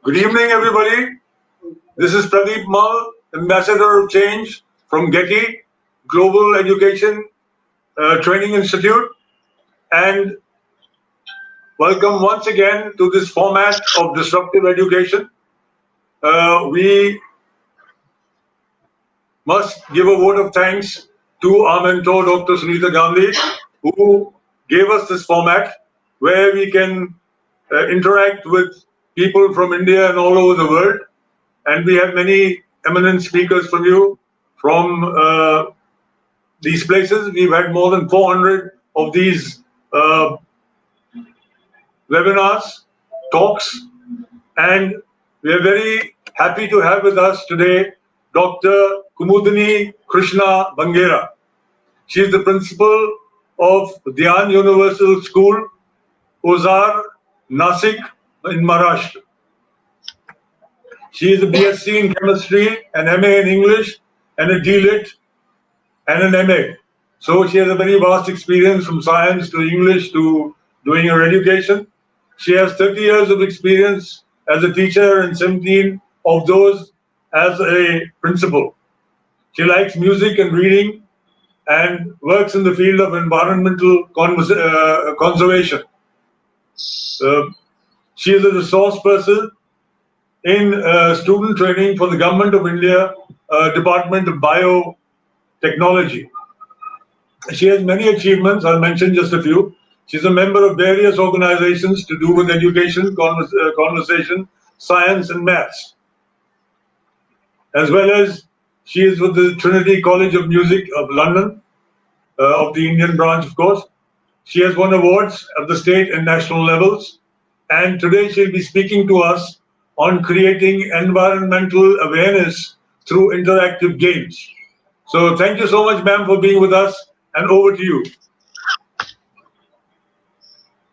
Good evening, everybody. This is Pradeep, Ambassador of Change from GETI, Global Education Training Institute, and welcome once again to this format of disruptive education. We must give a vote of thanks to our mentor, Dr. Sunita Gandhi, who gave us this format where we can interact with people from India and all over the world. And we have many eminent speakers from you, from these places. We've had more than 400 of these webinars, talks, and we are very happy to have with us today Dr. Kumudini Krishna Bangera. She is the principal of Diyan Universal School, Ozar, Nashik in Maharashtra. She is a BSc in chemistry, an MA in English, and a DLit and an MA. So she has a very vast experience from science to English to doing her education. She has 30 years of experience as a teacher and 17 of those as a principal. She likes music and reading and works in the field of environmental conservation. She is a resource person in student training for the Government of India, Department of Biotechnology. She has many achievements. I'll mention just a few. She's a member of various organizations to do with education, conversation, science, and maths. As well as she is with the Trinity College of Music of London, of the Indian branch, of course. She has won awards at the state and national levels. And today she'll be speaking to us on creating environmental awareness through interactive games. So thank you so much, ma'am, for being with us, and over to you.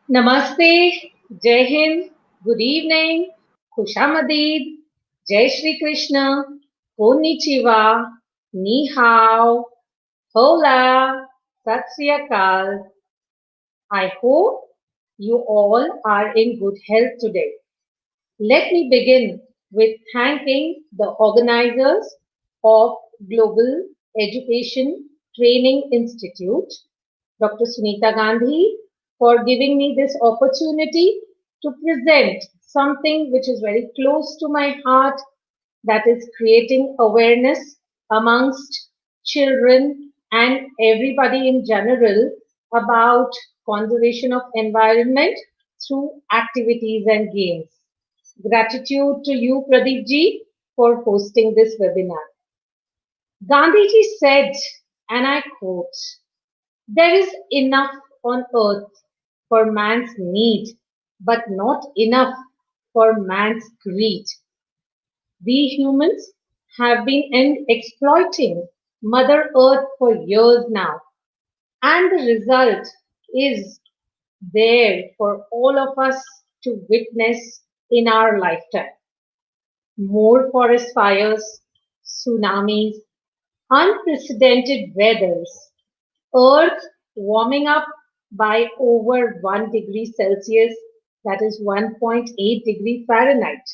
Namaste, Jai Hind, good evening, Khushamadid, Jai Shri Krishna, Konnichiwa, Ni Hao, Hola, Sat Sri Akal. I hope you all are in good health today. Let me begin with thanking the organizers of Global Education Training Institute, Dr. Sunita Gandhi, for giving me this opportunity to present something which is very close to my heart, that is creating awareness amongst children and everybody in general about conservation of environment through activities and games. Gratitude to you, Pradeep ji, for hosting this webinar. Gandhiji said, and I quote, "There is enough on earth for man's need, but not enough for man's greed." We humans have been exploiting Mother Earth for years now, and the result is there for all of us to witness in our lifetime. More forest fires, tsunamis, unprecedented weathers, Earth warming up by over 1 degree Celsius, that is 1.8 degree Fahrenheit,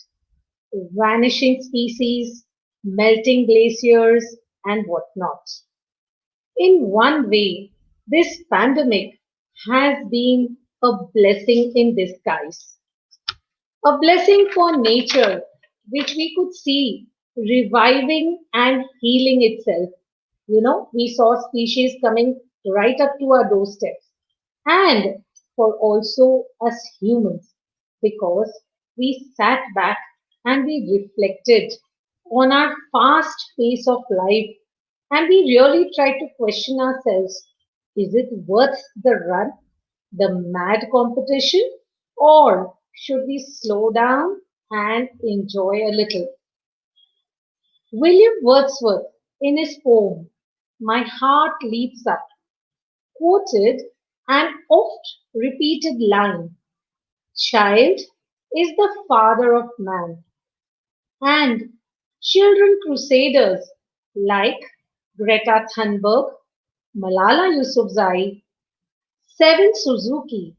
vanishing species, melting glaciers, and whatnot. In one way, this pandemic has been a blessing in disguise. A blessing for nature, which we could see reviving and healing itself. You know, we saw species coming right up to our doorsteps. And for also us humans, because we sat back and we reflected on our fast pace of life, and we really tried to question ourselves, is it worth the run, the mad competition, or should we slow down and enjoy a little? William Wordsworth, in his poem, My Heart Leaps Up, quoted an oft repeated line, "Child is the father of man." And children crusaders like Greta Thunberg, Malala Yousafzai, Seven Suzuki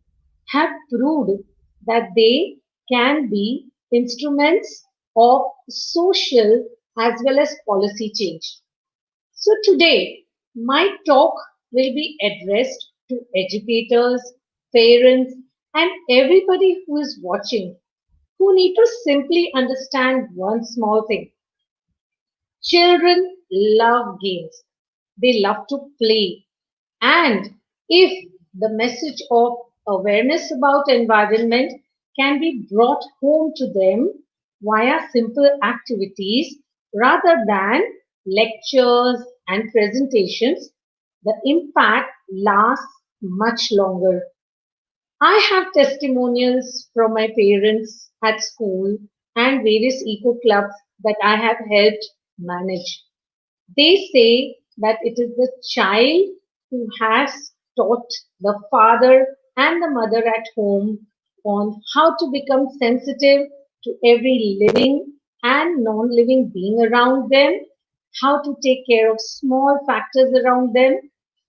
have proved that they can be instruments of social as well as policy change. So today, my talk will be addressed to educators, parents, and everybody who is watching who need to simply understand one small thing. Children love games. They love to play. And if the message of awareness about environment can be brought home to them via simple activities rather than lectures and presentations, the impact lasts much longer. I have testimonials from my parents at school and various eco clubs that I have helped manage. They say that it is the child who has taught the father and the mother at home on how to become sensitive to every living and non-living being around them, how to take care of small factors around them,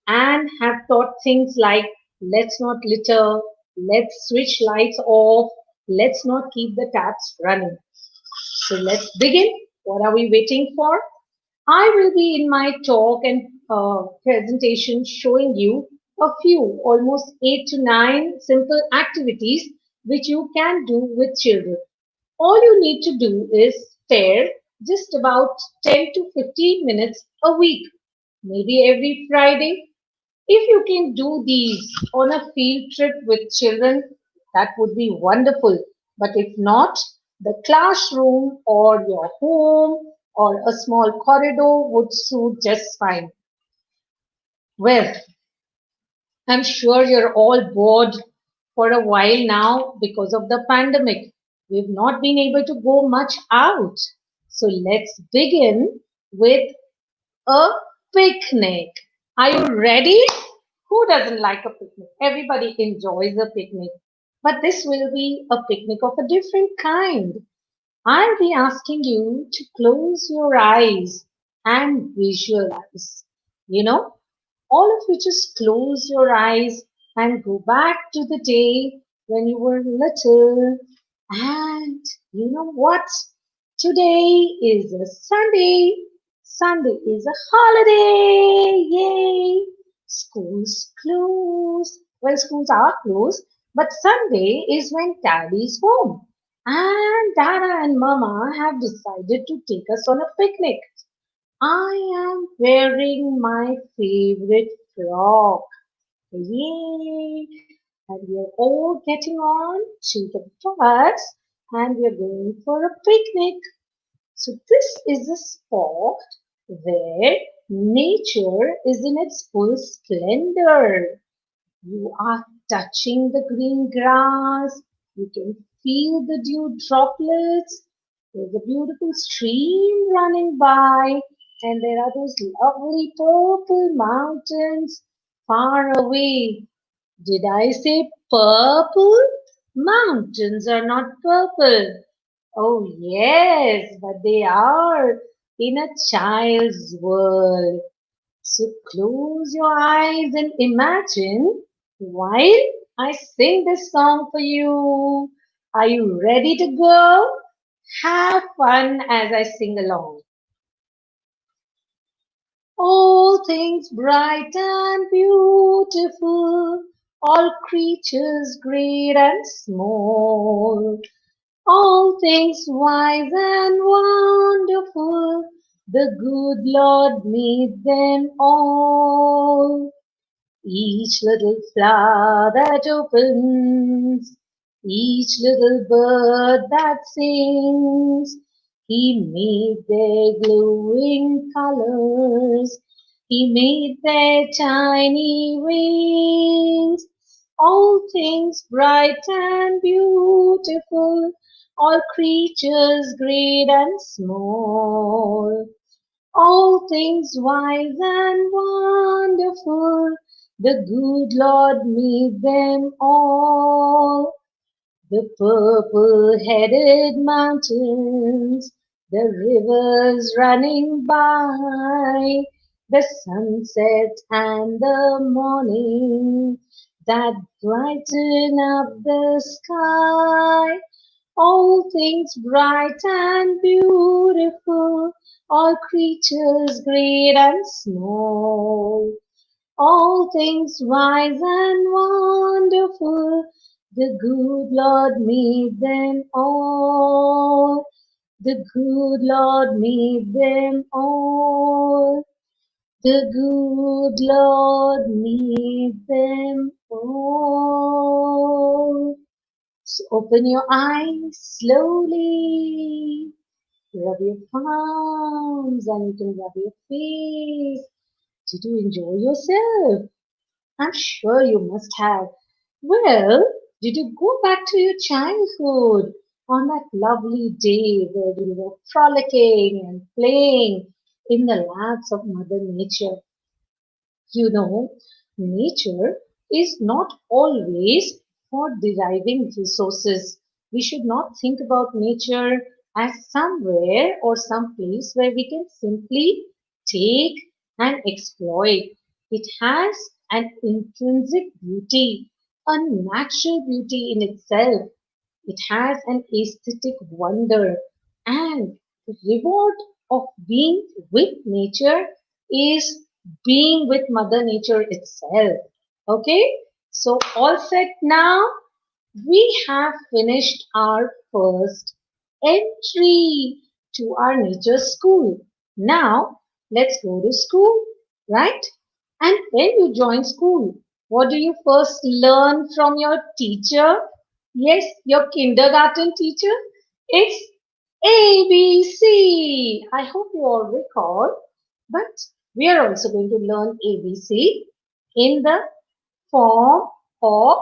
and have taught things like let's not litter, let's switch lights off, let's not keep the taps running. So let's begin. What are we waiting for? I will be in my talk and presentation showing you a few, almost 8 to 9 simple activities which you can do with children. All you need to do is spare just about 10 to 15 minutes a week, maybe every Friday. If you can do these on a field trip with children, that would be wonderful. But if not, the classroom or your home or a small corridor would suit just fine. Well, I'm sure you're all bored for a while now because of the pandemic. We've not been able to go much out. So let's begin with a picnic. Are you ready? Who doesn't like a picnic? Everybody enjoys a picnic. But this will be a picnic of a different kind. I'll be asking you to close your eyes and visualize. You know, all of you just close your eyes and go back to the day when you were little. And you know what? Today is a Sunday. Sunday is a holiday. Yay! Schools closed. Well, schools are closed, but Sunday is when daddy's home. And Dada and Mama have decided to take us on a picnic. I am wearing my favorite frock. Yay! And we are all getting on to the bus and we are going for a picnic. So this is a spot where nature is in its full splendor. You are touching the green grass. You can feel the dew droplets. There's a beautiful stream running by, and there are those lovely purple mountains far away. Did I say purple? Mountains are not purple. Oh, yes, but they are in a child's world. So close your eyes and imagine while I sing this song for you. Are you ready to go? Have fun as I sing along. All things bright and beautiful, all creatures great and small, all things wise and wonderful, the good Lord made them all. Each little flower that opens, each little bird that sings, He made their glowing colors, He made their tiny wings. All things bright and beautiful, all creatures great and small, all things wise and wonderful, the good Lord made them all. The purple-headed mountains, the rivers running by, the sunset and the morning, that brighten up the sky. All things bright and beautiful, all creatures great and small. All things wise and wonderful, the good Lord made them all. The good Lord made them all. The good Lord made them all. So open your eyes slowly. Rub your palms and you can rub your face. Did you enjoy yourself? I'm sure you must have. Well, did you go back to your childhood on that lovely day where you were frolicking and playing in the laps of Mother Nature? You know, nature is not always for deriving resources. We should not think about nature as somewhere or some place where we can simply take and exploit. It has an intrinsic beauty, a natural beauty in itself. It has an aesthetic wonder, and the reward of being with nature is being with Mother Nature itself. Okay, so all set now. We have finished our first entry to our nature school. Now let's go to school, right? And when you join school, what do you first learn from your teacher? Yes, your kindergarten teacher. It's ABC. I hope you all recall, but we are also going to learn ABC in the form of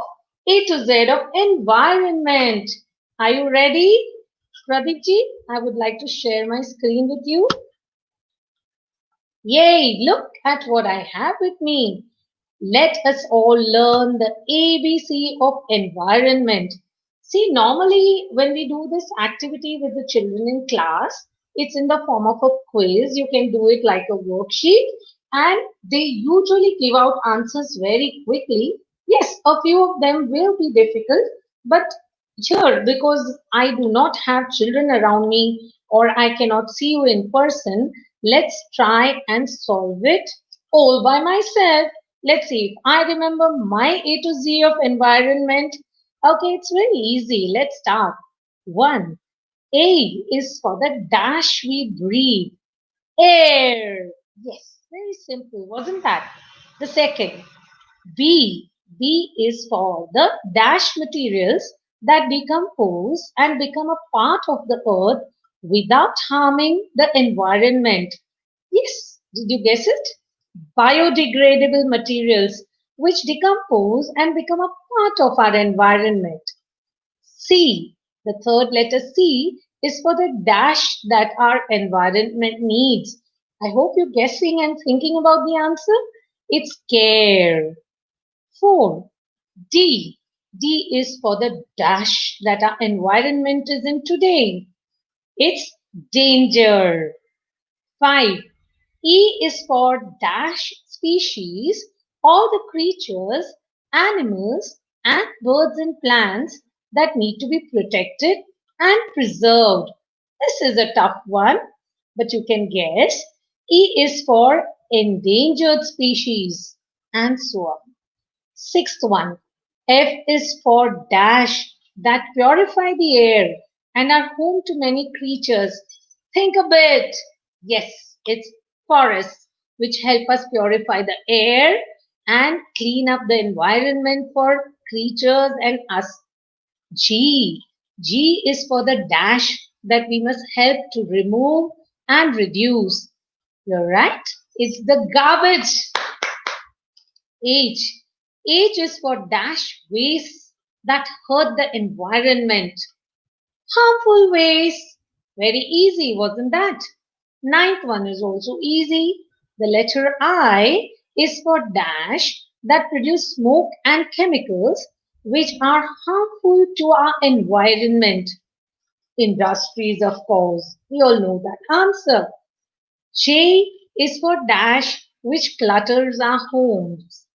A to Z of environment. Are you ready? Pradeep ji, I would like to share my screen with you. Yay, look at what I have with me. Let us all learn the ABC of environment. See, normally when we do this activity with the children in class, it's in the form of a quiz. You can do it like a worksheet and they usually give out answers very quickly. Yes, a few of them will be difficult, but here, because I do not have children around me or I cannot see you in person, let's try and solve it all by myself. Let's see if I remember my A to Z of environment. Okay, it's very easy. Let's start. 1. A is for the dash we breathe. Air. Yes, very simple, wasn't that? The second, B. B is for the dash materials that decompose and become a part of the earth without harming the environment. Yes, did you guess it? Biodegradable materials which decompose and become a part of our environment. C, the third letter C is for the dash that our environment needs. I hope you're guessing and thinking about the answer. It's care. 4. D. D is for the dash that our environment is in today. It's danger. 5. E is for dash species, all the creatures, animals, and birds and plants that need to be protected and preserved. This is a tough one, but you can guess. E is for endangered species, and so on. Sixth one, F is for dash that purify the air and are home to many creatures. Think a bit. Yes, it's forests which help us purify the air and clean up the environment for creatures and us. G. G is for the dash that we must help to remove and reduce. You're right. It's the garbage. H. H is for dash waste that hurt the environment. Harmful waste. Very easy, wasn't that? Ninth one is also easy. The letter I is for dash that produce smoke and chemicals which are harmful to our environment. Industries, of course. We all know that answer. J is for dash which clutters our homes.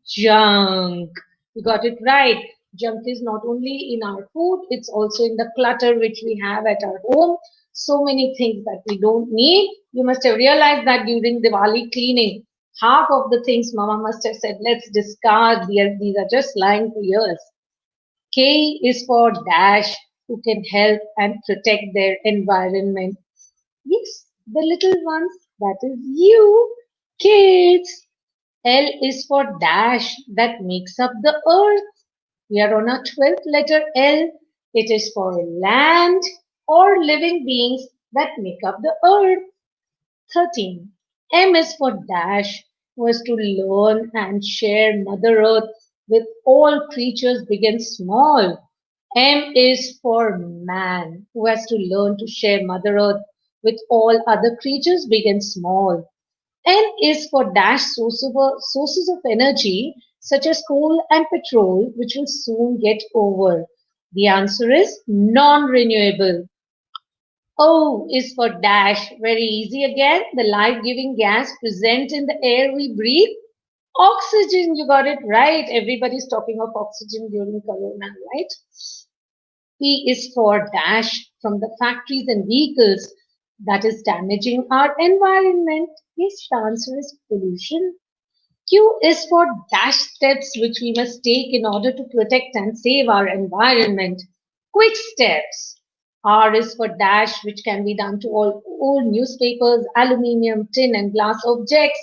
Junk. You got it right. Junk is not only in our food, it's also in the clutter which we have at our home. So many things that we don't need. You must have realized that during Diwali cleaning, half of the things Mama must have said, let's discard. These are just lying for years. K is for dash, who can help and protect their environment. Yes, the little ones, that is you, kids. L is for dash, that makes up the earth. We are on our 12th letter L. It is for land or living beings that make up the earth. 13. M is for dash, was to learn and share Mother Earth with all creatures big and small. M is for man, who has to learn to share Mother Earth with all other creatures big and small. N is for dash sources of energy such as coal and petrol, which will soon get over. The answer is non-renewable. O is for dash. Very easy again. The life-giving gas present in the air we breathe. Oxygen, you got it right. Everybody's talking of oxygen during Corona, right? P is for dash from the factories and vehicles that is damaging our environment. Yes, the answer is pollution. Q is for dash steps which we must take in order to protect and save our environment. Quick steps. R is for dash which can be done to all old newspapers, aluminium, tin and glass objects.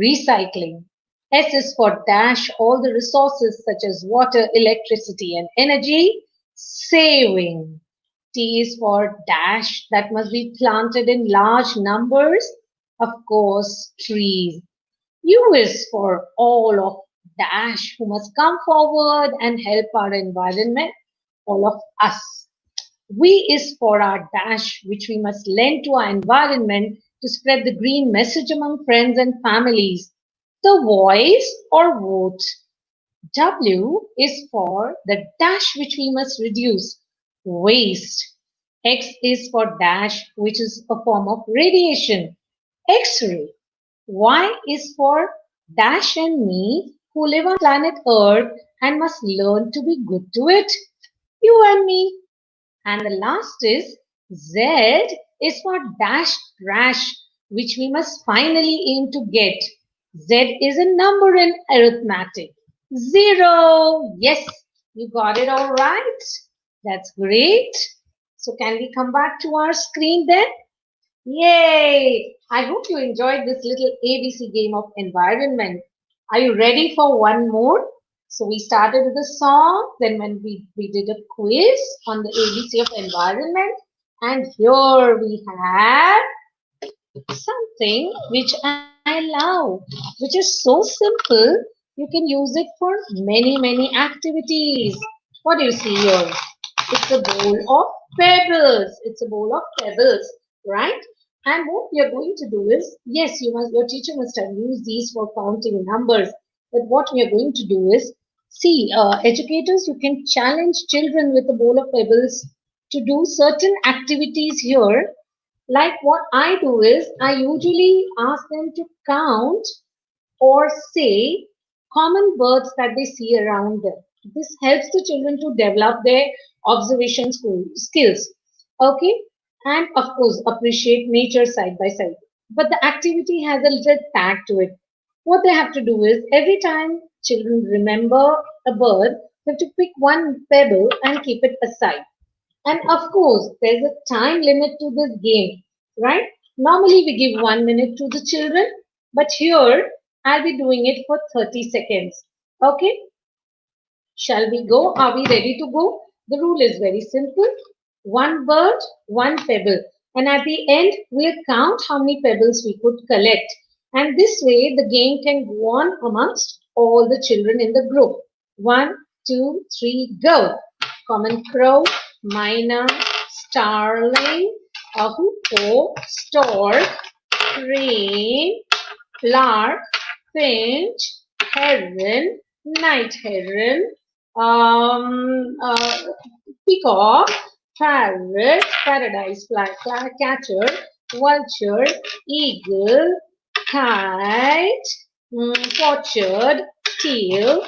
Recycling. S is for dash all the resources such as water, electricity and energy. Saving. T is for dash that must be planted in large numbers. Of course, trees. U is for all of dash who must come forward and help our environment, all of us. V is for our dash which we must lend to our environment to spread the green message among friends and families. The voice or vote. W is for the dash which we must reduce, waste. X is for dash which is a form of radiation, X-ray. Y is for dash and me who live on planet Earth and must learn to be good to it, you and me. And the last is Z is for dash trash which we must finally aim to get. Z is a number in arithmetic. 0. Yes, you got it all right. That's great. So can we come back to our screen then? Yay! I hope you enjoyed this little ABC game of environment. Are you ready for one more? So we started with a song, then when we did a quiz on the ABC of environment, and here we have something which I love, which is so simple, you can use it for many activities. What do you see here? It's a bowl of pebbles. It's a bowl of pebbles, right? And what we are going to do is, yes, your teacher must have used these for counting numbers. But what we are going to do is, see, educators, you can challenge children with a bowl of pebbles to do certain activities here. Like what I do is, I usually ask them to count or say common birds that they see around them. This helps the children to develop their observation skills. Okay, and of course, appreciate nature side by side. But the activity has a little tag to it. What they have to do is every time children remember a bird, they have to pick one pebble and keep it aside. And of course, there's a time limit to this game, right? Normally, we give 1 minute to the children, but here I'll be doing it for 30 seconds. Okay, shall we go? Are we ready to go? The rule is very simple. One bird, one pebble. And at the end, we'll count how many pebbles we could collect. And this way, the game can go on amongst all the children in the group. 1, 2, 3, go. Common crow, myna, starling, a hoopoe, stork, crane, lark, finch, heron, night heron, peacock, parrot, paradise catcher, vulture, eagle, kite, orchard, teal,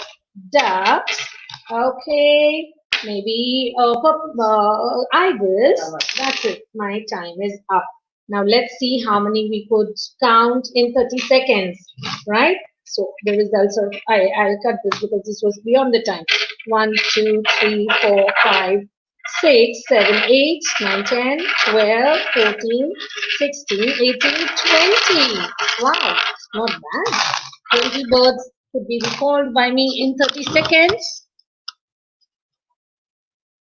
ducks. Okay, maybe ibis. That's it. My time is up. Now let's see how many we could count in 30 seconds, right? So the results are, I'll cut this because this was beyond the time. 1, 2, 3, 4, 5, 6, 7, 8, 9, 10, 12, 14, 16, 18, 20. Wow, not bad. 20 birds could be recalled by me in 30 seconds.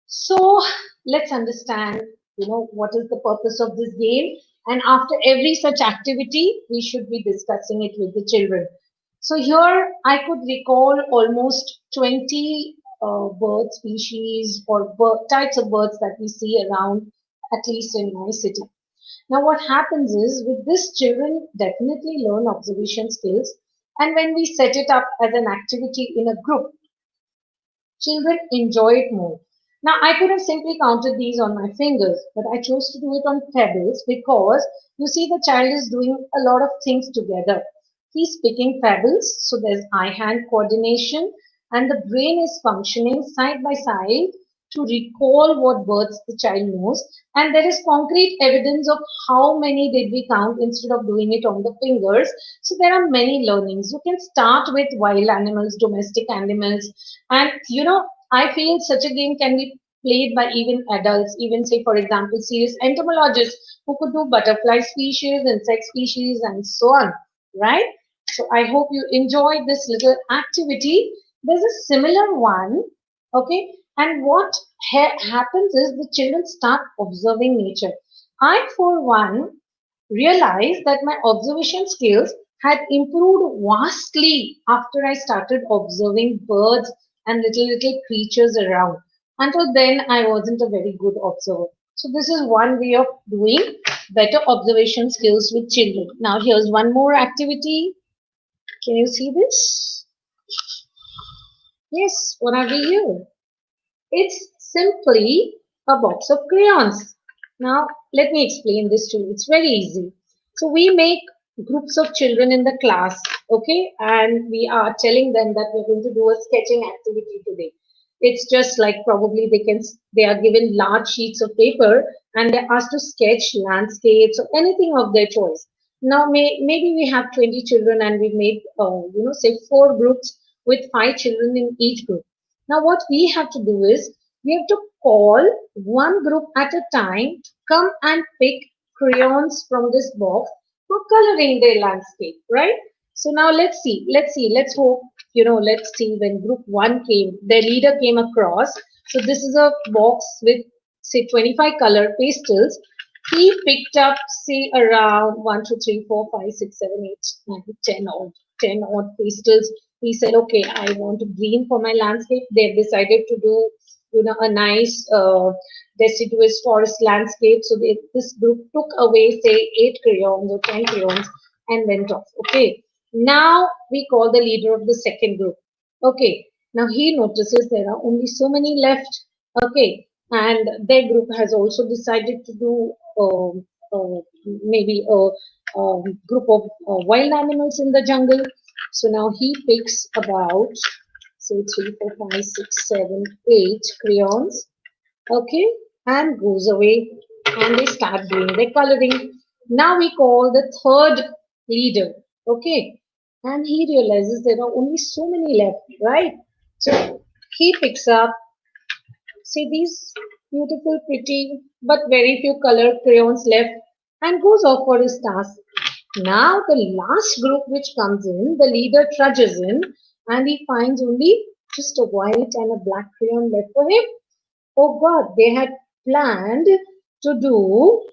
So let's understand, what is the purpose of this game. And after every such activity, we should be discussing it with the children. So here I could recall almost 20 bird species or types of birds that we see around, at least in my city. Now what happens is with this children definitely learn observation skills, and when we set it up as an activity in a group, children enjoy it more. Now, I could have simply counted these on my fingers, but I chose to do it on pebbles because you see the child is doing a lot of things together. He's picking pebbles, so there's eye-hand coordination, and the brain is functioning side by side to recall what words the child knows. And there is concrete evidence of how many did we count instead of doing it on the fingers. So there are many learnings. You can start with wild animals, domestic animals, and I feel such a game can be played by even adults, even say, for example, serious entomologists who could do butterfly species, insect species, and so on, right? So I hope you enjoyed this little activity. There's a similar one, okay? And what happens is the children start observing nature. I, for one, realized that my observation skills had improved vastly after I started observing birds and little creatures around. Until then, I wasn't a very good observer. So this is one way of doing better observation skills with children. Now here's one more activity. Can you see this? Yes, what are we here? It's simply a box of crayons. Now, let me explain this to you. It's very easy. So, we make groups of children in the class, okay? And we are telling them that we're going to do a sketching activity today. It's just like probably they are given large sheets of paper and they're asked to sketch landscapes or anything of their choice. Now, maybe we have 20 children and we've made, say 4 groups with 5 children in each group. Now, what we have to do is we have to call one group at a time to come and pick crayons from this box for coloring their landscape, right? So now let's see. Let's hope, let's see when group one came, their leader came across. So this is a box with, say, 25 color pastels. He picked up, say, around 1, 2, 3, 4, 5, 6, 7, 8, 9, 10 odd pastels. He said, okay, I want green for my landscape. They've decided to do, a nice deciduous forest landscape. So this group took away, say, 8 crayons or 10 crayons and went off. Okay. Now we call the leader of the second group. Okay. Now he notices there are only so many left. Okay. And their group has also decided to do maybe a group of wild animals in the jungle. So now he picks about, say, 3, 4, 5, 6, 7, 8 crayons, okay, and goes away and they start doing their coloring. Now we call the third leader, okay, and he realizes there are only so many left, right? So he picks up, see, these beautiful, pretty, but very few colored crayons left and goes off for his task. Now the last group which comes in, the leader trudges in and he finds only just a white and a black crayon left for him. Oh God, they had planned to do,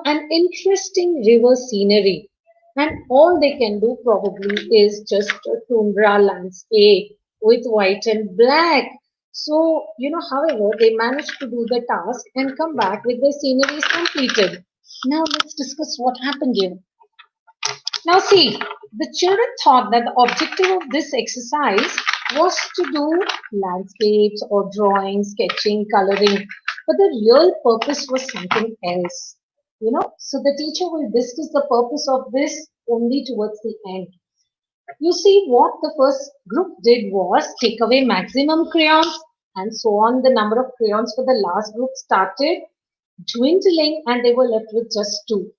an interesting river scenery. And all they can do probably is just a tundra landscape with white and black. So, however, they managed to do the task and come back with their sceneries completed. Now let's discuss what happened here. Now see, the children thought that the objective of this exercise was to do landscapes or drawing, sketching, coloring, but the real purpose was something else. So the teacher will discuss the purpose of this only towards the end. You see, what the first group did was take away maximum crayons, and so on. The number of crayons for the last group started dwindling, and they were left with just two.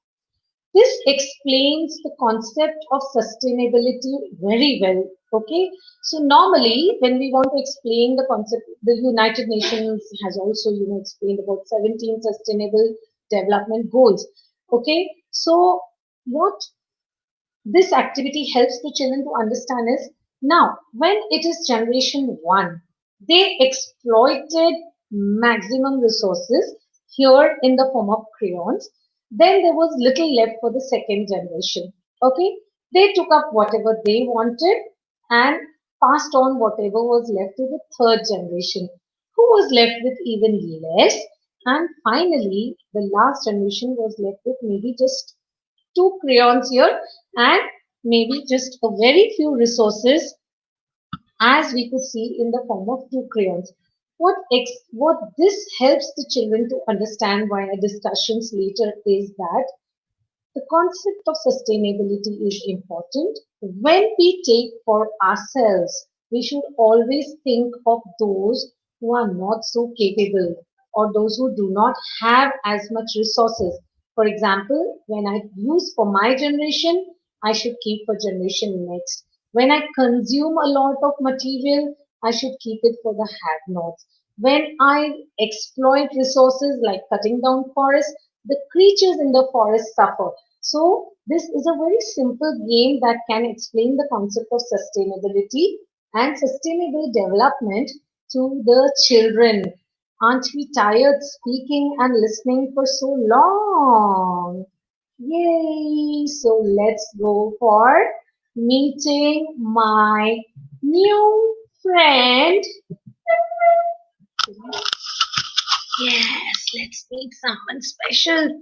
This explains the concept of sustainability very well. Okay, so normally when we want to explain the concept, the United Nations has also, explained about 17 sustainable development goals. Okay, so what this activity helps the children to understand is, now when it is generation 1, they exploited maximum resources here in the form of crayons. Then there was little left for the second generation. Okay, they took up whatever they wanted and passed on whatever was left to the third generation, who was left with even less. And finally the last generation was left with maybe just two crayons here and maybe just a very few resources, as we could see in the form of two crayons. What this helps the children to understand via discussions later is that the concept of sustainability is important. When we take for ourselves, we should always think of those who are not so capable or those who do not have as much resources. For example, when I use for my generation, I should keep for generation next. When I consume a lot of material, I should keep it for the have-nots. When I exploit resources like cutting down forests, the creatures in the forest suffer. So this is a very simple game that can explain the concept of sustainability and sustainable development to the children. Aren't we tired speaking and listening for so long? Yay! So let's go for meeting my new friend. Yes, let's meet someone special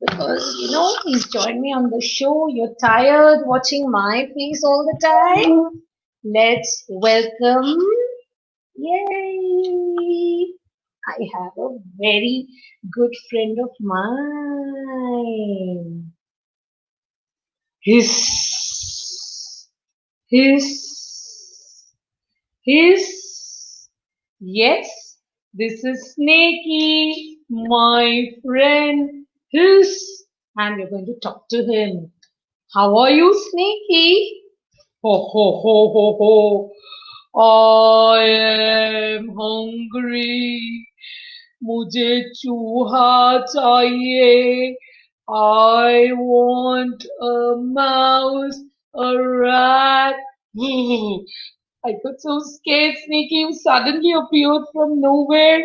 because he's joined me on the show. You're tired watching my face all the time. Let's welcome. Yay! I have a very good friend of mine. His, his, his. Yes, this is Snakey, my friend. His, and we're going to talk to him. How are you, Snakey? Ho ho ho ho ho. I am hungry. मुझे चूहा चाहिए. I want a mouse, a rat. I got so scared, Sneaky. You suddenly appeared from nowhere.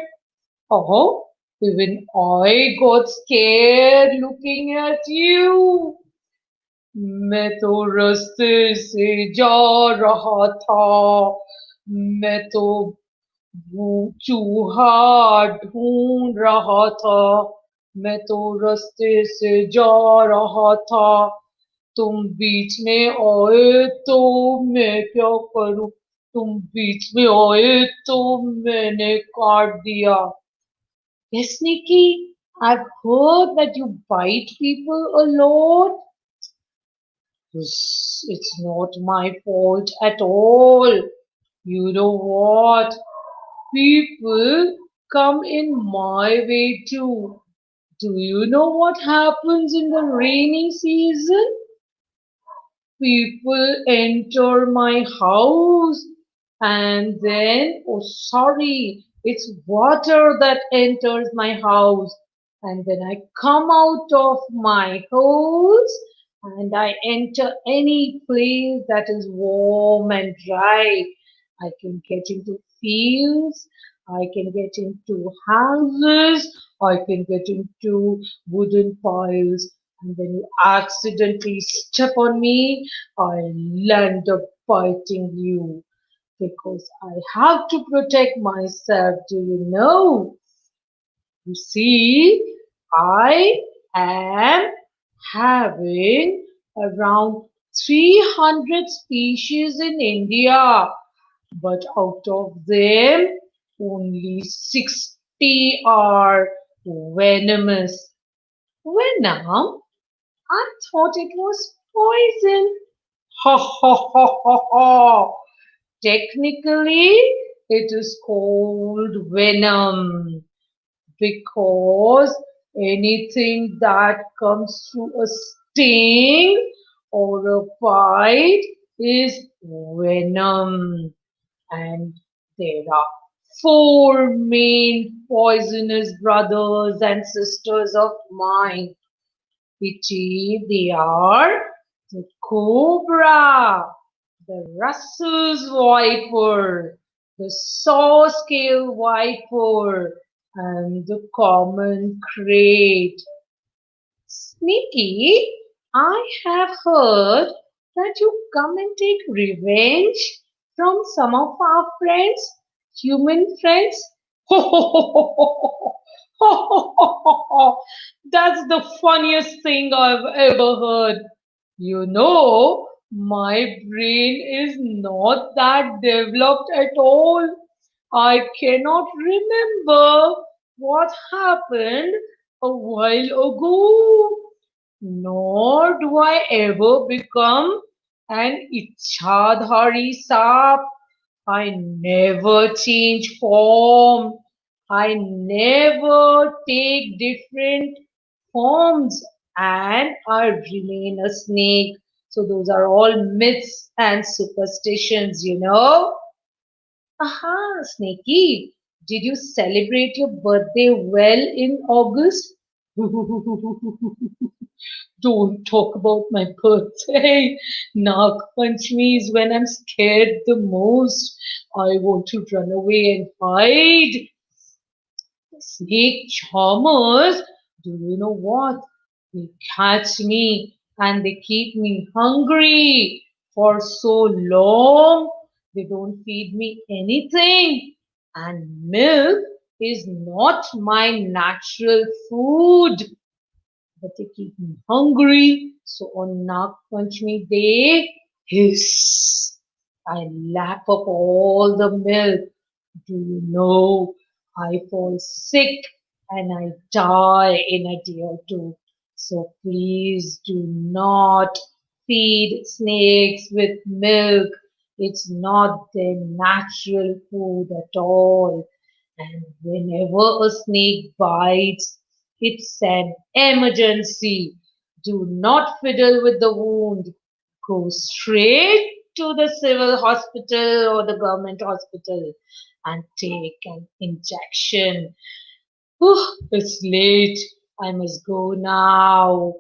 Oh, even I got scared looking at you. मैं तो रास्ते से जा रहा था. मैं तो वो चूहा ढूंढ रहा था. मैं तो रास्ते से जा रहा था. तुम बीच में आए तो मैं क्या करूं. तुम बीच में आए तो मैंने काट दिया. Yes, Nikki, I've heard that you bite people a lot. It's not my fault at all. You know what? People come in my way too. Do you know what happens in the rainy season? People enter my house and then, oh, sorry, it's water that enters my house. And then I come out of my house and I enter any place that is warm and dry. I can get into fields, I can get into houses, I can get into wooden piles. And when you accidentally step on me, I land up biting you because I have to protect myself. Do you know? You see, I am having around 300 species in India, but out of them, only 60 are venomous. Venom? I thought it was poison. Ha ha ha ha ha. Technically, it is called venom because anything that comes through a sting or a bite is venom. And there are four main poisonous brothers and sisters of mine. They are the cobra, the Russell's viper, the saw-scale viper, and the common crate. Sneaky, I have heard that you come and take revenge from some of our friends, human friends. That's the funniest thing I've ever heard. You know, my brain is not that developed at all. I cannot remember what happened a while ago. Nor do I ever become an Ichadhari Sap. I never change form. I never take different forms and I remain a snake. So those are all myths and superstitions, you know. Aha, Snakey, did you celebrate your birthday well in August? Don't talk about my birthday. Nag Panchami is when I'm scared the most. I want to run away and hide. Snake charmers, do you know what? They catch me and they keep me hungry for so long. They don't feed me anything. And milk is not my natural food, but they keep me hungry. So on Nag Panchami day, hiss, I lap up all the milk. Do you know I fall sick and I die in a day or two. So please do not feed snakes with milk. It's not their natural food at all. And whenever a snake bites, it's an emergency. Do not fiddle with the wound. Go straight to the civil hospital or the government hospital and take an injection. Whew, it's late. I must go now.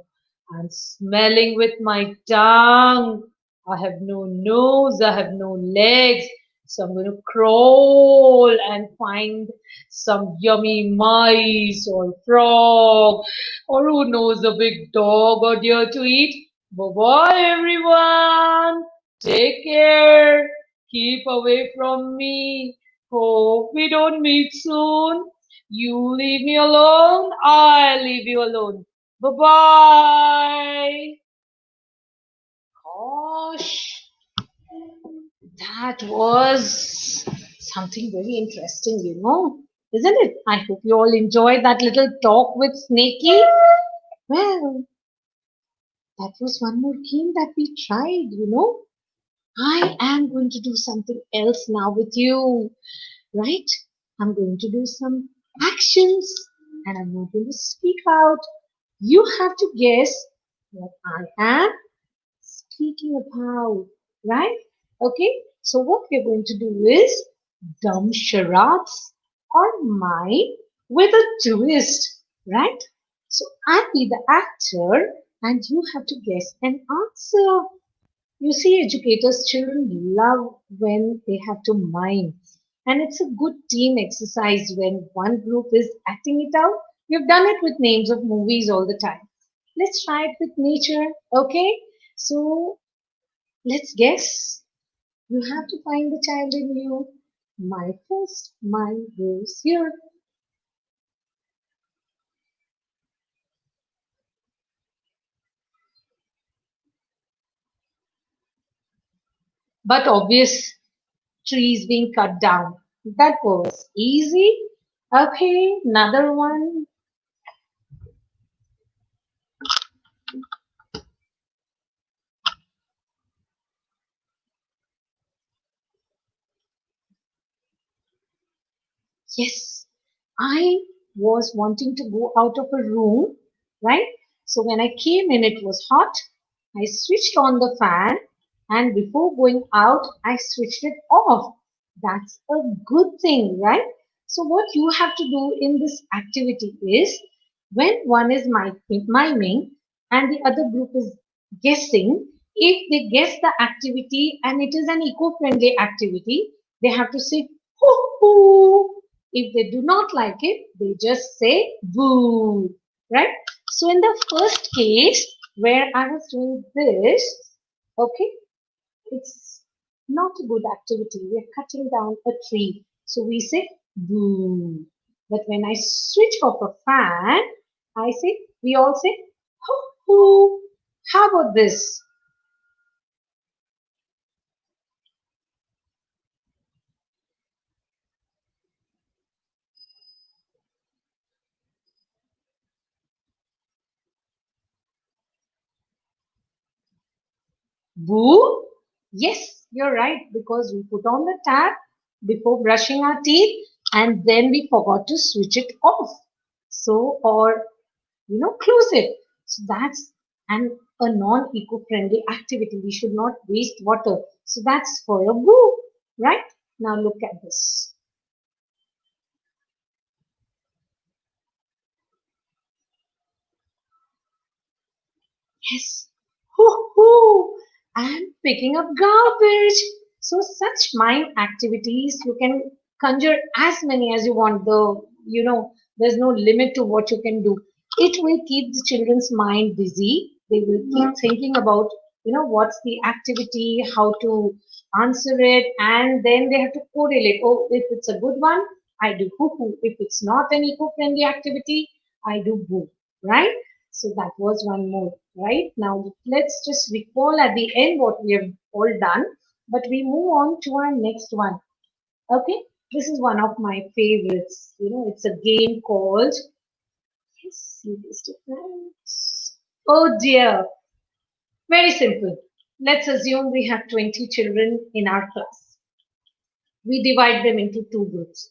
I'm smelling with my tongue. I have no nose, I have no legs. So I'm going to crawl and find some yummy mice or frog or who knows, a big dog or deer to eat. Bye bye, everyone. Take care. Keep away from me. Hope we don't meet soon. You leave me alone, I leave you alone. Bye bye. Gosh, that was something very interesting, isn't it? I hope you all enjoyed that little talk with Snakey. Well, that was one more game that we tried. I am going to do something else now with you, right? I'm going to do some actions and I'm not going to speak out. You have to guess what I am speaking about, right? Okay, so what we're going to do is dumb charades or mine with a twist, right? So I'll be the actor and you have to guess an answer. You see, educators' children love when they have to mime. And it's a good team exercise when one group is acting it out. We've done it with names of movies all the time. Let's try it with nature, okay? So let's guess. You have to find the child in you. My first mime goes here. But obvious trees being cut down. That was easy. Okay, another one. Yes, I was wanting to go out of a room, right? So when I came in, it was hot. I switched on the fan, and before going out, I switched it off. That's a good thing, right? So what you have to do in this activity is when one is miming and the other group is guessing, if they guess the activity and it is an eco-friendly activity, they have to say hoo hoo. If they do not like it, they just say boo, right? So in the first case where I was doing this, okay, it's not a good activity. We are cutting down a tree. So we say boo. But when I switch off a fan, we all say hoo hoo. How about this? Boo? Yes, you're right, because we put on the tap before brushing our teeth and then we forgot to switch it off. So, or, close it. So that's a non-eco-friendly activity. We should not waste water. So that's for a boo, right? Now look at this. Yes. Hoo hoo! I'm picking up garbage. So such mind activities, you can conjure as many as you want. There's no limit to what you can do. It will keep the children's mind busy. They will keep thinking about, what's the activity, how to answer it, and then they have to correlate. Oh, if it's a good one, I do hoo hoo. If it's not an eco-friendly activity, I do boo. Right? So that was one more, right? Now let's just recall at the end what we have all done, but we move on to our next one. Okay, this is one of my favorites. It's a game called, yes, you guessed it right. Oh dear, very simple. Let's assume we have 20 children in our class. We divide them into two groups.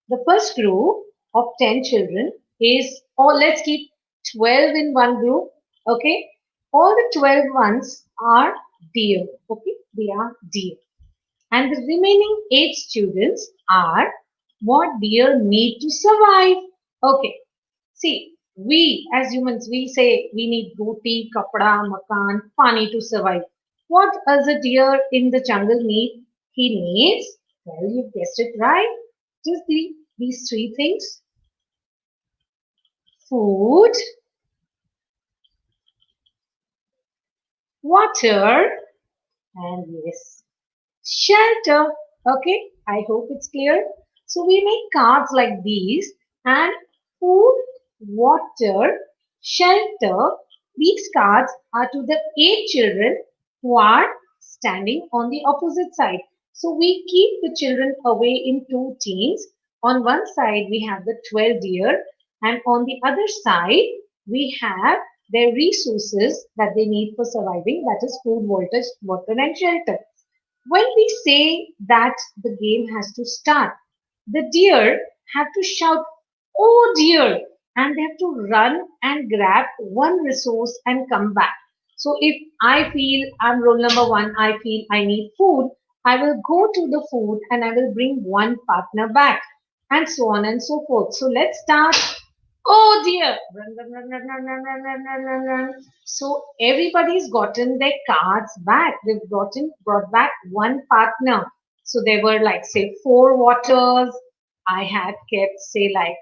The first group of 10 children is, or let's keep 12 in one group, okay? All the 12 ones are deer, okay? They are deer. And the remaining 8 students are what deer need to survive. Okay, see, we as humans, we say we need roti, kapda, makan, pani to survive. What does a deer in the jungle need? He needs, well, you guessed it right, just these three things: food, water, and yes, shelter. Okay, I hope it's clear. So we make cards like these, and food, water, shelter. These cards are to the 8 children who are standing on the opposite side. So we keep the children away in two teams. On one side we have the 12 deer, and on the other side we have their resources that they need for surviving, that is food, water and shelter. When we say that the game has to start, the deer have to shout, "Oh dear!" and they have to run and grab one resource and come back. So if I feel I'm roll number one, I feel I need food, I will go to the food and I will bring one partner back, and so on and so forth. So let's start. Oh dear! Run, run, run, run, run, run, run, run, run, run, run. So everybody's gotten their cards back. They've brought back one partner. So there were like say 4 waters. I had kept say like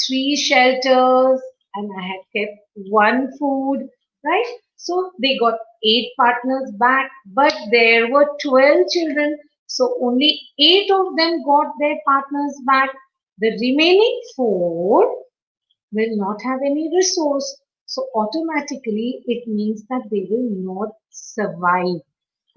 3 shelters, and I had kept one food, right? So they got 8 partners back, but there were 12 children. So only 8 of them got their partners back. The remaining four will not have any resource. So automatically it means that they will not survive.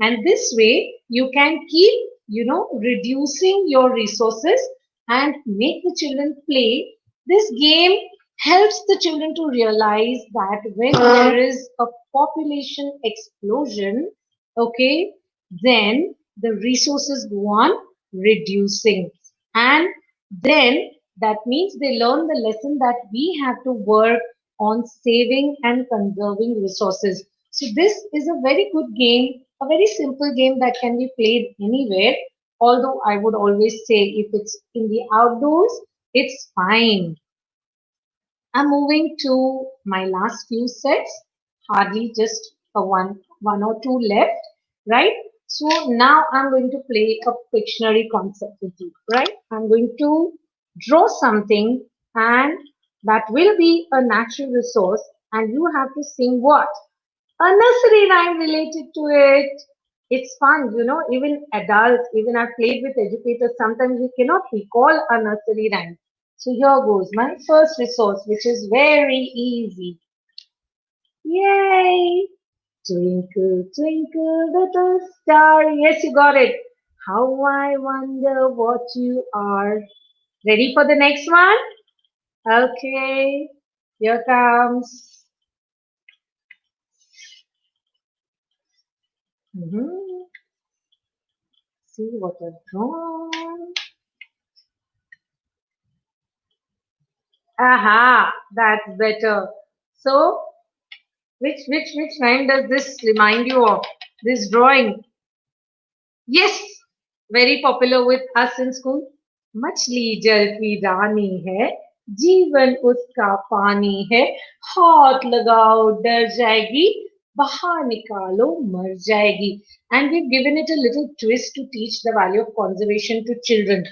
And this way you can keep, reducing your resources and make the children play. This game helps the children to realize that when there is a population explosion, okay, then the resources go on reducing. And then that means they learn the lesson that we have to work on saving and conserving resources. So this is a very good game, a very simple game that can be played anywhere. Although I would always say if it's in the outdoors, it's fine. I'm moving to my last few sets, hardly just one or two left, right? So now I'm going to play a Pictionary concept with you, right? I'm going to draw something and that will be a natural resource and you have to sing what? A nursery rhyme related to it. It's fun, even adults, even I've played with educators, sometimes we cannot recall a nursery rhyme. So here goes my first resource, which is very easy. Yay! Twinkle, twinkle, little star. Yes, you got it. How I wonder what you are. Ready for the next one? Okay, here comes. Mhm. See what I've drawn. Aha, that's better. So, which rhyme does this remind you of? This drawing? Yes, very popular with us in school. मछली जल की रानी है जीवन उसका पानी है हाथ लगाओ डर जाएगी बाहर निकालो मर जाएगी and we've given it a little twist to teach the value of conservation to children.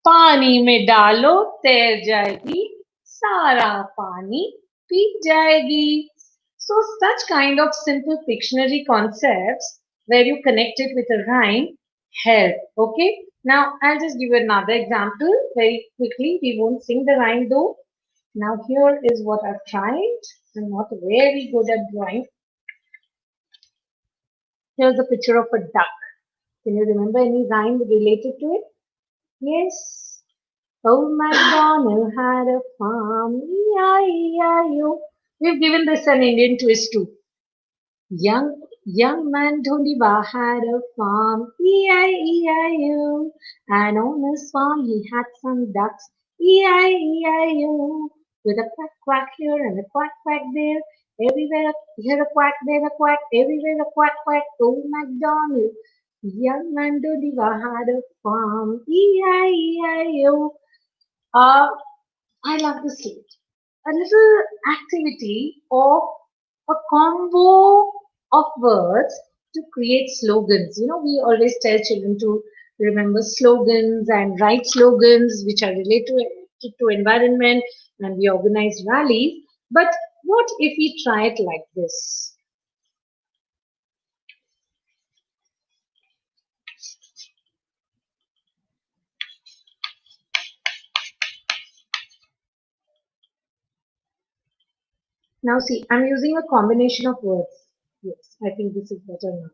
पानी में डालो तैर जाएगी सारा पानी पी जाएगी. So such kind of simple Pictionary concepts where you connect it with a rhyme help. Okay. Now I'll just give you another example very quickly. We won't sing the rhyme though. Now here is what I've tried. I'm not very good at drawing. Here's a picture of a duck. Can you remember any rhyme related to it? Yes. Old MacDonald had a farm. E-I-E-I-O. We've given this an Indian twist too. Young man Dholiba had a farm, E-I-E-I-O. And on his farm he had some ducks, E-I-E-I-O. With a quack quack here and a quack quack there, everywhere here a quack, there a quack, everywhere a quack quack. Old MacDonald, young man Dholiba had a farm, E-I-E-I-O. Uh, I love this slate. A little activity of a combo of words to create slogans. We always tell children to remember slogans and write slogans which are related to environment and we organize rallies. But what if we try it like this? Now see, I'm using a combination of words. Yes, I think this is better now.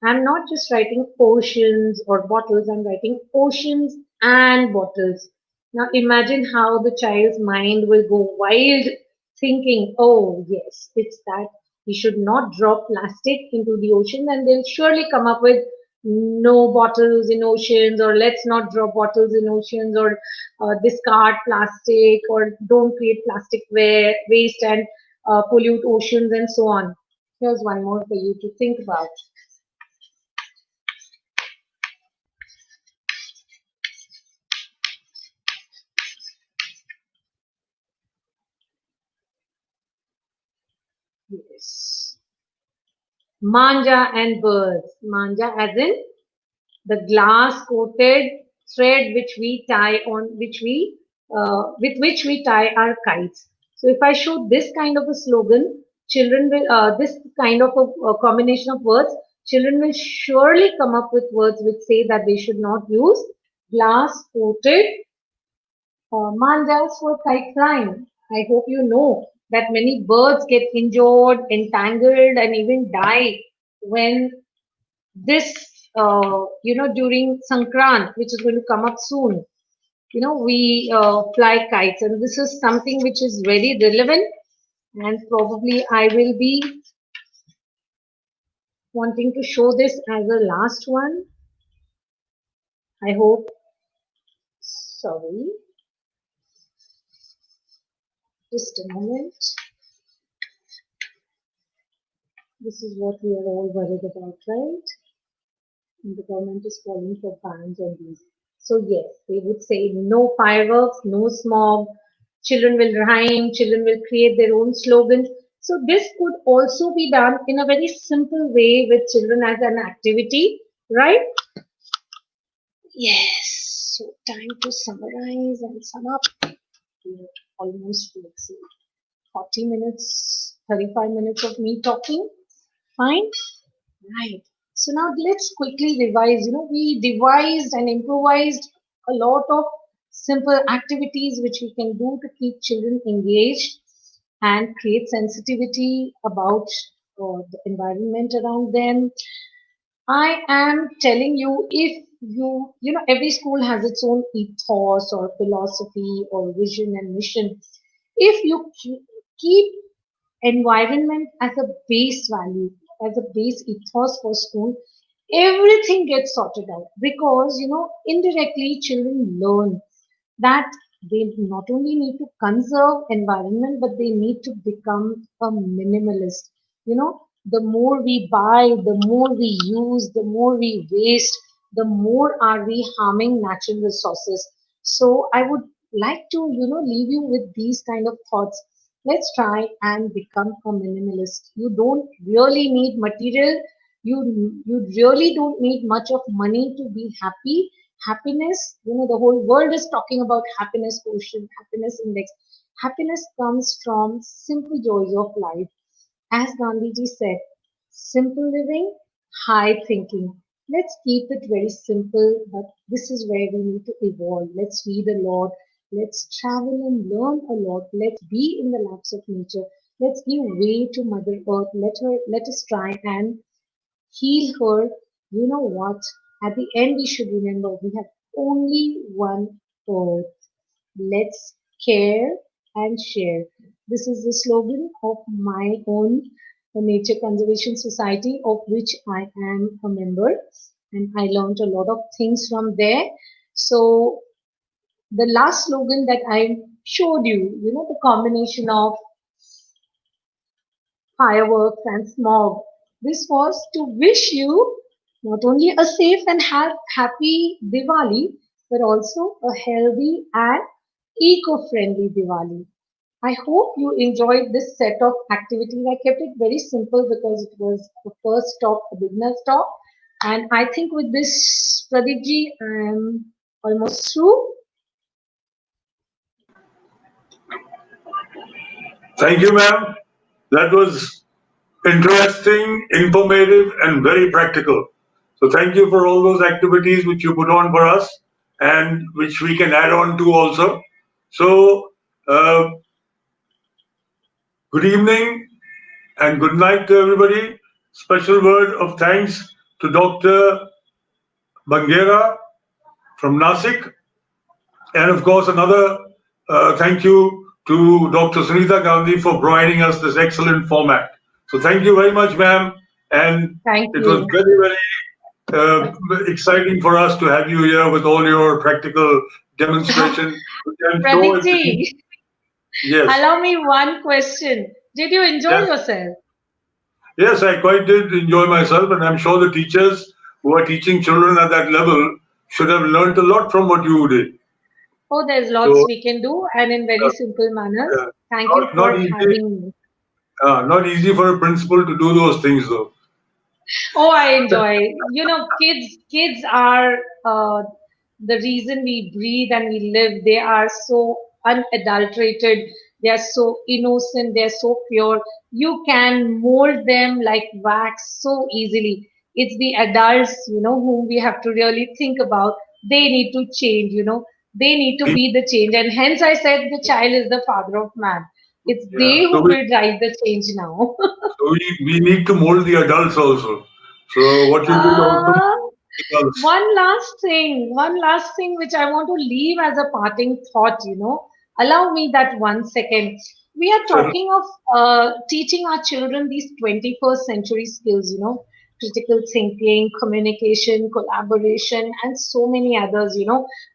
I'm not just writing oceans or bottles, I'm writing oceans and bottles. Now imagine how the child's mind will go wild thinking, oh yes, it's that we should not drop plastic into the ocean and they'll surely come up with no bottles in oceans or let's not drop bottles in oceans or discard plastic or don't create plastic waste and pollute oceans and so on. Here's one more for you to think about. Yes. Manja and birds. Manja as in the glass coated thread which we tie on, with which we tie our kites. So if I show this kind of a slogan, children will, this kind of a combination of words, children will surely come up with words which say that they should not use glass coated manjas for kite flying. I hope you know that many birds get injured, entangled, and even die when this, during Sankrant, which is going to come up soon. We fly kites, and this is something which is very relevant, and probably I will be wanting to show this as a last one. I hope Sorry, just a moment. This is what we are all worried about, right? And the government is calling for bans on these. So yes, they would say no fireworks, no smog, children will rhyme, children will create their own slogans. So this could also be done in a very simple way with children as an activity, right? Yes. So time to summarize and sum up. We're almost, let's see, 40 minutes, 35 minutes of me talking. Fine. Right. So now let's quickly revise. We devised and improvised a lot of simple activities which we can do to keep children engaged and create sensitivity about the environment around them. I am telling you, if every school has its own ethos or philosophy or vision and mission. If you keep environment as a base value, as a base ethos for school, everything gets sorted out because indirectly children learn that they not only need to conserve environment but they need to become a minimalist. The more we buy, the more we use, the more we waste, the more are we harming natural resources. So I would like to leave you with these kind of thoughts. Let's try and become a minimalist. You don't really need material. You really don't need much of money to be happy. Happiness, the whole world is talking about happiness quotient, happiness index. Happiness comes from simple joys of life. As Gandhiji said, simple living, high thinking. Let's keep it very simple, but this is where we need to evolve. Let's read a lot. Let's travel and learn a lot. Let's be in the laps of nature. Let's give way to Mother Earth. Let us try and heal her. You know what? At the end, we should remember we have only one earth. Let's care and share. This is the slogan of my own Nature Conservation Society, of which I am a member, and I learned a lot of things from there. So, the last slogan that I showed you, the combination of fireworks and smog. This was to wish you not only a safe and happy Diwali, but also a healthy and eco-friendly Diwali. I hope you enjoyed this set of activities. I kept it very simple because it was the first stop, a beginner's stop. And I think with this, Pradeep ji, I'm almost through. Thank you, ma'am. That was interesting, informative, and very practical. So thank you for all those activities which you put on for us and which we can add on to also. So uh, good evening and good night to everybody. Special word of thanks to Dr. Bangera from Nashik. And of course, another thank you to Dr. Sunita Gandhi for providing us this excellent format. So thank you very much, ma'am. And Thank it was you. very, exciting for us to have you here with all your practical demonstration. And so Pradeep it's ji, yes, allow me one question. Did you enjoy yes, yourself? yes, I quite did enjoy myself, and I'm sure the teachers who are teaching children at that level should have learned a lot from what you did. Oh, there's lots So, we can do and in very uh, simple manner. Thank you not for easy, having me. not easy for a principal to do those things, though. Oh, I enjoy. Kids are the reason we breathe and we live. They are so unadulterated. They are so innocent. They are so pure. You can mold them like wax so easily. It's the adults, whom we have to really think about. They need to change. They need to be the change. And hence I said the child is the father of man. It's Yeah. they who will drive the change now. So we need to mold the adults also. So what you did also Uh, the adults. one last thing which I want to leave as a parting thought. Allow me that 1 second. We are So talking of teaching our children these 21st century skills. critical thinking, communication, collaboration, and so many others.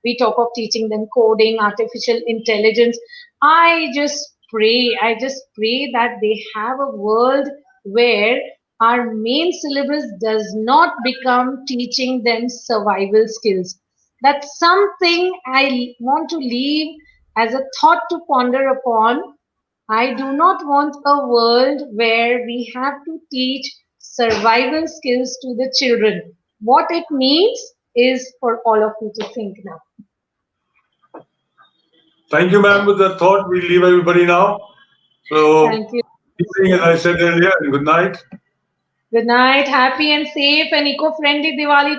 We talk of teaching them coding, artificial intelligence. I just pray that they have a world where our main syllabus does not become teaching them survival skills. That's something I want to leave as a thought to ponder upon. I do not want a world where we have to teach survival skills to the children. What it means is for all of you to think now. Thank you, ma'am, with that thought. We leave everybody now. So, Thank you. good evening, as I said earlier, and good night. Good night. Happy and safe and eco-friendly Diwali to